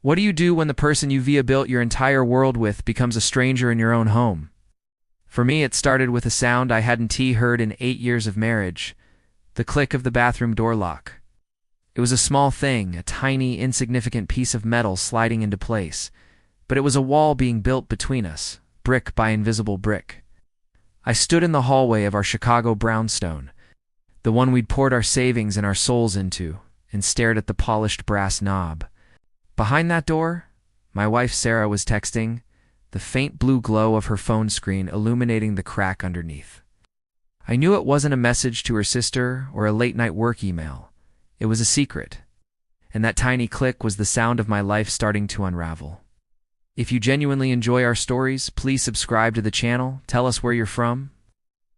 What do you do when the person you built your entire world with becomes a stranger in your own home? For me, it started with a sound I hadn't heard in 8 years of marriage: the click of the bathroom door lock. It was a small thing, a tiny, insignificant piece of metal sliding into place, but it was a wall being built between us, brick by invisible brick. I stood in the hallway of our Chicago brownstone, the one we'd poured our savings and our souls into, and stared at the polished brass knob. Behind that door, my wife Sarah was texting, the faint blue glow of her phone screen illuminating the crack underneath. I knew it wasn't a message to her sister or a late-night work email. It was a secret, and that tiny click was the sound of my life starting to unravel. If you genuinely enjoy our stories, please subscribe to the channel, tell us where you're from,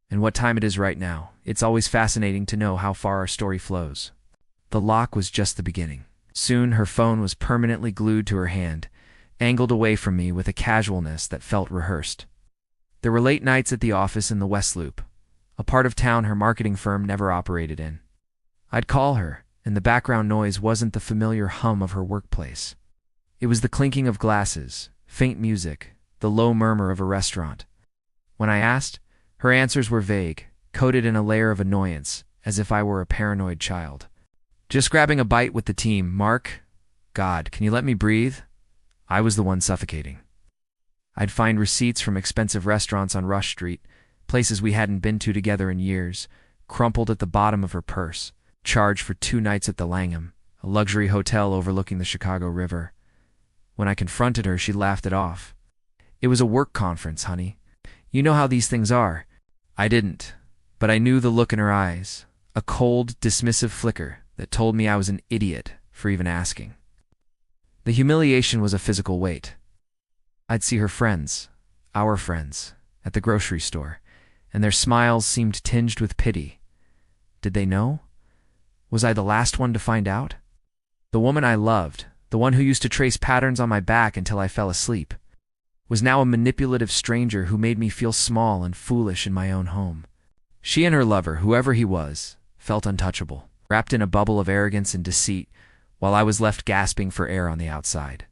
and what time it is right now. It's always fascinating to know how far our story flows. The lock was just the beginning. Soon her phone was permanently glued to her hand, angled away from me with a casualness that felt rehearsed. There were late nights at the office in the West Loop, a part of town her marketing firm never operated in. I'd call her, and the background noise wasn't the familiar hum of her workplace. It was the clinking of glasses, faint music, the low murmur of a restaurant. When I asked, her answers were vague, coated in a layer of annoyance, as if I were a paranoid child. Just grabbing a bite with the team, Mark. God, can you let me breathe? I was the one suffocating. I'd find receipts from expensive restaurants on Rush Street, places we hadn't been to together in years, crumpled at the bottom of her purse, charged for 2 nights at the Langham, a luxury hotel overlooking the Chicago River. When I confronted her, she laughed it off. It was a work conference, honey. You know how these things are. I didn't, but I knew the look in her eyes, a cold, dismissive flicker that told me I was an idiot for even asking. The humiliation was a physical weight. I'd see her friends, our friends, at the grocery store, and their smiles seemed tinged with pity. Did they know? Was I the last one to find out? The woman I loved, the one who used to trace patterns on my back until I fell asleep, was now a manipulative stranger who made me feel small and foolish in my own home. She and her lover, whoever he was, felt untouchable, wrapped in a bubble of arrogance and deceit, while I was left gasping for air on the outside.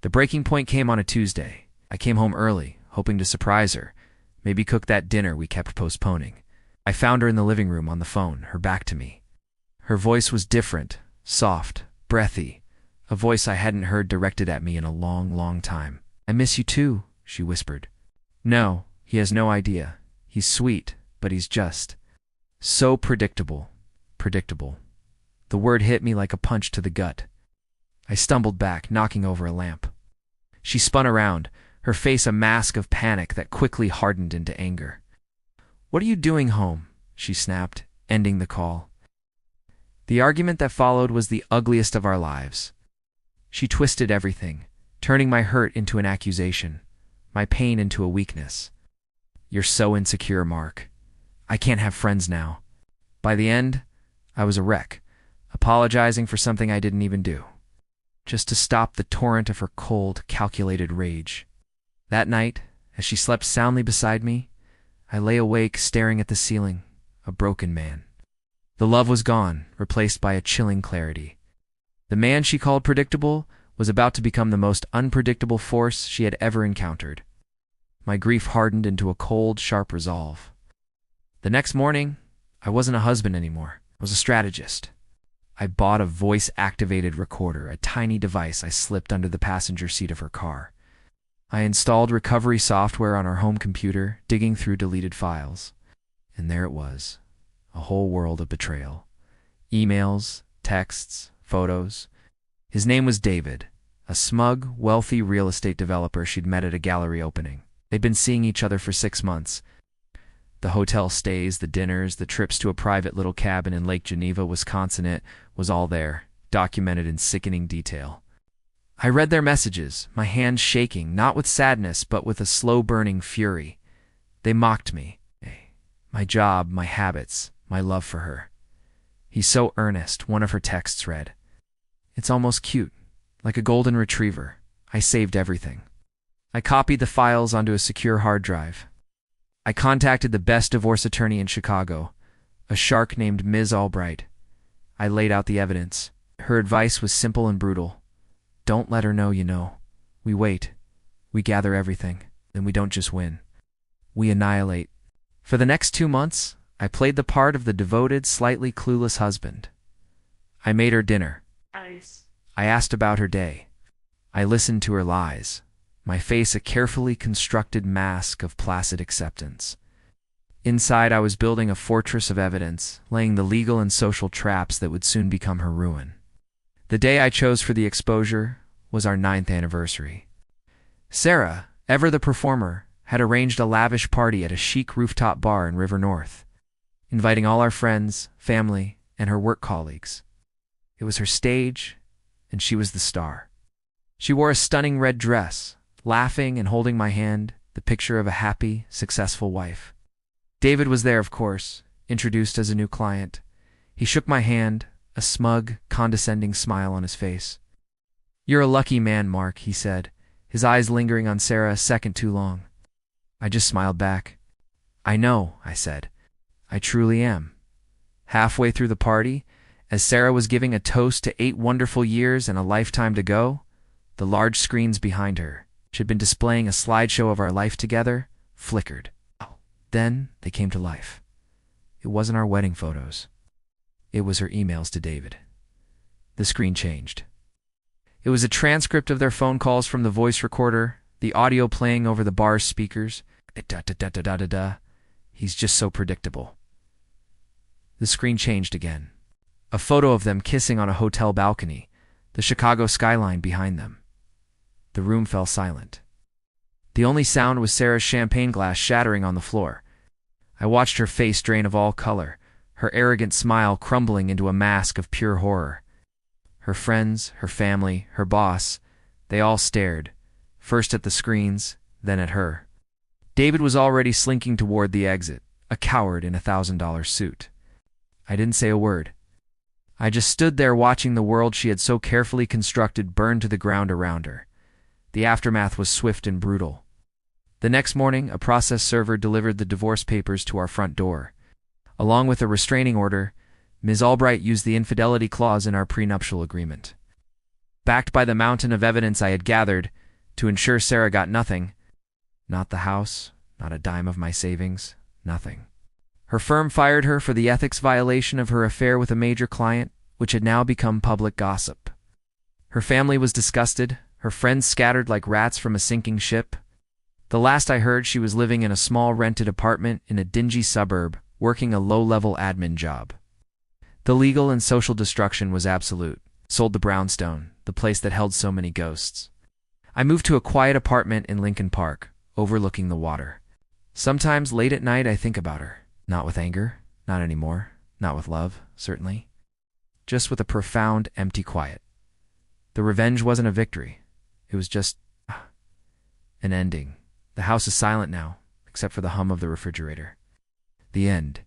The breaking point came on a Tuesday. I came home early, hoping to surprise her, maybe cook that dinner we kept postponing. I found her in the living room on the phone, her back to me. Her voice was different, soft, breathy, a voice I hadn't heard directed at me in a long, long time. I miss you too, she whispered. No, he has no idea. He's sweet, but he's just so predictable. Predictable. The word hit me like a punch to the gut. I stumbled back, knocking over a lamp. She spun around, her face a mask of panic that quickly hardened into anger. What are you doing home? She snapped, ending the call. The argument that followed was the ugliest of our lives. She twisted everything, turning my hurt into an accusation, my pain into a weakness. You're so insecure, Mark. I can't have friends now. By the end, I was a wreck, apologizing for something I didn't even do, just to stop the torrent of her cold, calculated rage. That night, as she slept soundly beside me, I lay awake staring at the ceiling, a broken man. The love was gone, replaced by a chilling clarity. The man she called predictable was about to become the most unpredictable force she had ever encountered. My grief hardened into a cold, sharp resolve. The next morning, I wasn't a husband anymore. I was a strategist. I bought a voice-activated recorder, a tiny device I slipped under the passenger seat of her car. I installed recovery software on our home computer, digging through deleted files. And there it was, a whole world of betrayal. Emails, texts, photos. His name was David, a smug, wealthy real estate developer she'd met at a gallery opening. They'd been seeing each other for 6 months. The hotel stays, the dinners, the trips to a private little cabin in Lake Geneva, Wisconsin, it was all there, documented in sickening detail. I read their messages, my hands shaking, not with sadness, but with a slow-burning fury. They mocked me. My job, my habits, my love for her. He's so earnest, one of her texts read. It's almost cute, like a golden retriever. I saved everything. I copied the files onto a secure hard drive. I contacted the best divorce attorney in Chicago, a shark named Ms. Albright. I laid out the evidence. Her advice was simple and brutal. Don't let her know you know. We wait. We gather everything. Then we don't just win. We annihilate. For the next 2 months, I played the part of the devoted, slightly clueless husband. I made her dinner. Nice. I asked about her day. I listened to her lies, my face a carefully constructed mask of placid acceptance. Inside, I was building a fortress of evidence, laying the legal and social traps that would soon become her ruin. The day I chose for the exposure was our 9th anniversary. Sarah, ever the performer, had arranged a lavish party at a chic rooftop bar in River North, inviting all our friends, family, and her work colleagues. It was her stage, and she was the star. She wore a stunning red dress, laughing and holding my hand, the picture of a happy, successful wife. David was there, of course, introduced as a new client. He shook my hand, a smug, condescending smile on his face. "You're a lucky man, Mark," he said, his eyes lingering on Sarah a second too long. I just smiled back. "I know," I said. "I truly am." Halfway through the party, as Sarah was giving a toast to 8 wonderful years and a lifetime to go, the large screens behind her, which had been displaying a slideshow of our life together, flickered. Then they came to life. It wasn't our wedding photos. It was her emails to David. The screen changed. It was a transcript of their phone calls from the voice recorder, the audio playing over the bar's speakers. Da-da-da-da-da-da-da. He's just so predictable. The screen changed again. A photo of them kissing on a hotel balcony, the Chicago skyline behind them. The room fell silent. The only sound was Sarah's champagne glass shattering on the floor. I watched her face drain of all color, her arrogant smile crumbling into a mask of pure horror. Her friends, her family, her boss, they all stared, first at the screens, then at her. David was already slinking toward the exit, a coward in a $1,000 suit. I didn't say a word. I just stood there watching the world she had so carefully constructed burn to the ground around her. The aftermath was swift and brutal. The next morning, a process server delivered the divorce papers to our front door. Along with a restraining order, Ms. Albright used the infidelity clause in our prenuptial agreement. Backed by the mountain of evidence I had gathered, to ensure Sarah got nothing, not the house, not a dime of my savings, nothing. Her firm fired her for the ethics violation of her affair with a major client, which had now become public gossip. Her family was disgusted, her friends scattered like rats from a sinking ship. The last I heard, she was living in a small rented apartment in a dingy suburb, working a low-level admin job. The legal and social destruction was absolute. Sold the brownstone, the place that held so many ghosts. I moved to a quiet apartment in Lincoln Park, overlooking the water. Sometimes late at night I think about her. Not with anger, not anymore, not with love, certainly. Just with a profound, empty quiet. The revenge wasn't a victory. It was just an ending. The house is silent now, except for the hum of the refrigerator. The end.